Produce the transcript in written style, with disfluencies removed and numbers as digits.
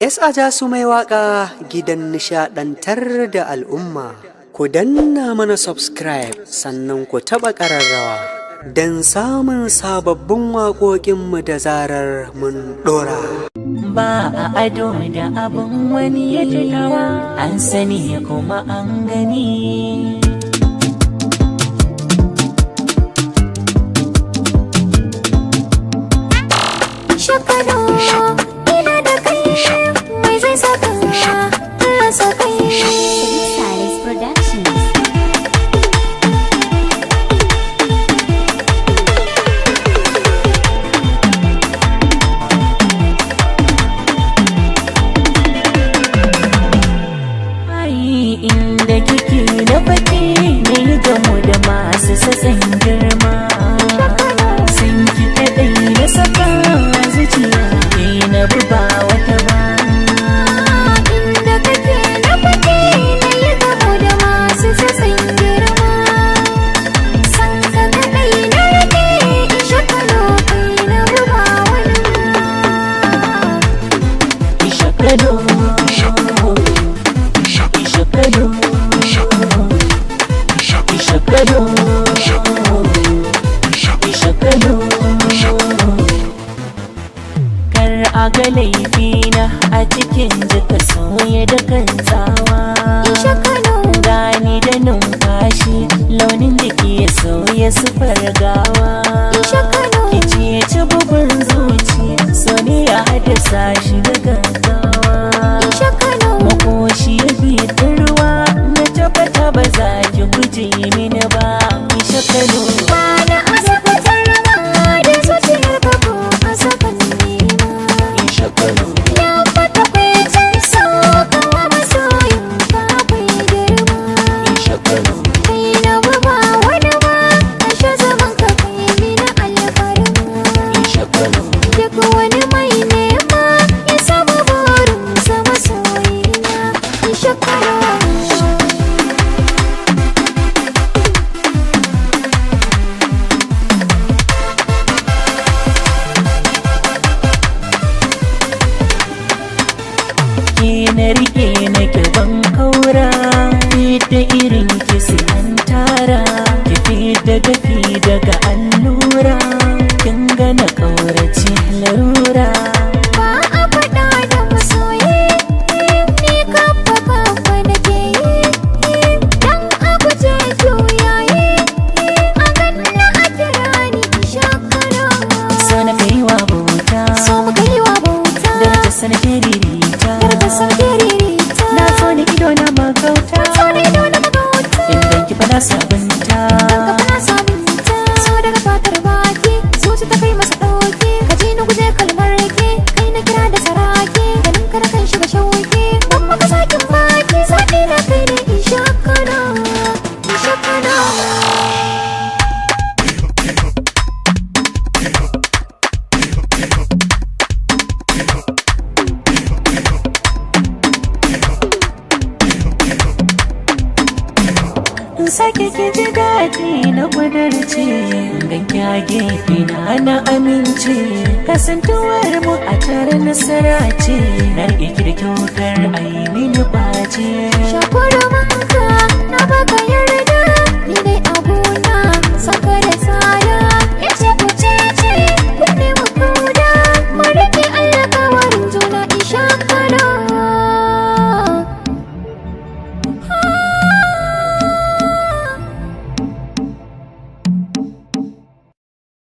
Aja su mai waka gidan nishadantar da al'umma. Ku danna mana subscribe sannan ku taɓa ƙararrawa don samun sababbin waƙoƙinmu da zarar mun ɗora. Ba a ado da abin wani ya tunawa, an sani kuma an gani. Shakano ina da kai mai zai saka rasa kai. Salis Productions. Ai inda kike na fake ne gamo da masu sassan girma. Sun ki kaɗai na saka zuciya ke na buba wata ba. Inda kake na fake na yi gamo da masu sassan girma. San ka kaɗai na rage in shakalo kai na buba wani. Ishakalo, Ishakalo, Ishakalo, Ishakalo. Kar a ga laifina a cikin jika soye da kan tsawa. Ishakalo Gani da numfashi launin jiki ya sauya sufar gawa. Ishakalo Kici ya ci bugun zuci so ne ya haddasa shi da gaggawa. Ishakalo Makoshi ya bi ruwa na tabbata ba za ki guje mini ba. Ishakalo Bana asabatar rawa da zuciyar ka ko asaban nema. Ishakalo Ya fata kwaitar so kawa masoyin ka akwai girma. Ishakalo Kai na ba wani ba, ashe zaman ka kai mini alfarma. Ishakalo Duk wani mai nema ya samu burinsa masoyina. Ishakalo ke na rike na ban kaura, da irin kisi an tara, ki fita dafi daga allura, kin gana kaurace larura. ba a faɗa da masoyi, ni kafa kafa nake yi, dan a guje juyayi, a ganna a kira ni Ishakalo. So na kai wa bauta, So mu kai wa bauta, daraja sana ke ririta, daraja sauke ririta. na so ni ido na magauta, So ni dole magauta, idan ki fada sabunta. ka fara sabunta. So daga fatar baki, zuci ta kai masa ɗauki, ka ji ni guje kalmar rake, kai na kira da saraki, ganin ka na kan shiga shauki, ban maka sakin baki, zaɓi na kai ne Ishakalo, Ishakalo. In sake ki ji daɗi na kudurce, ganki a gefe na amince, kasantuwar mu a tare nasara ce, na riƙe ki da kyautar ai mini ɓace.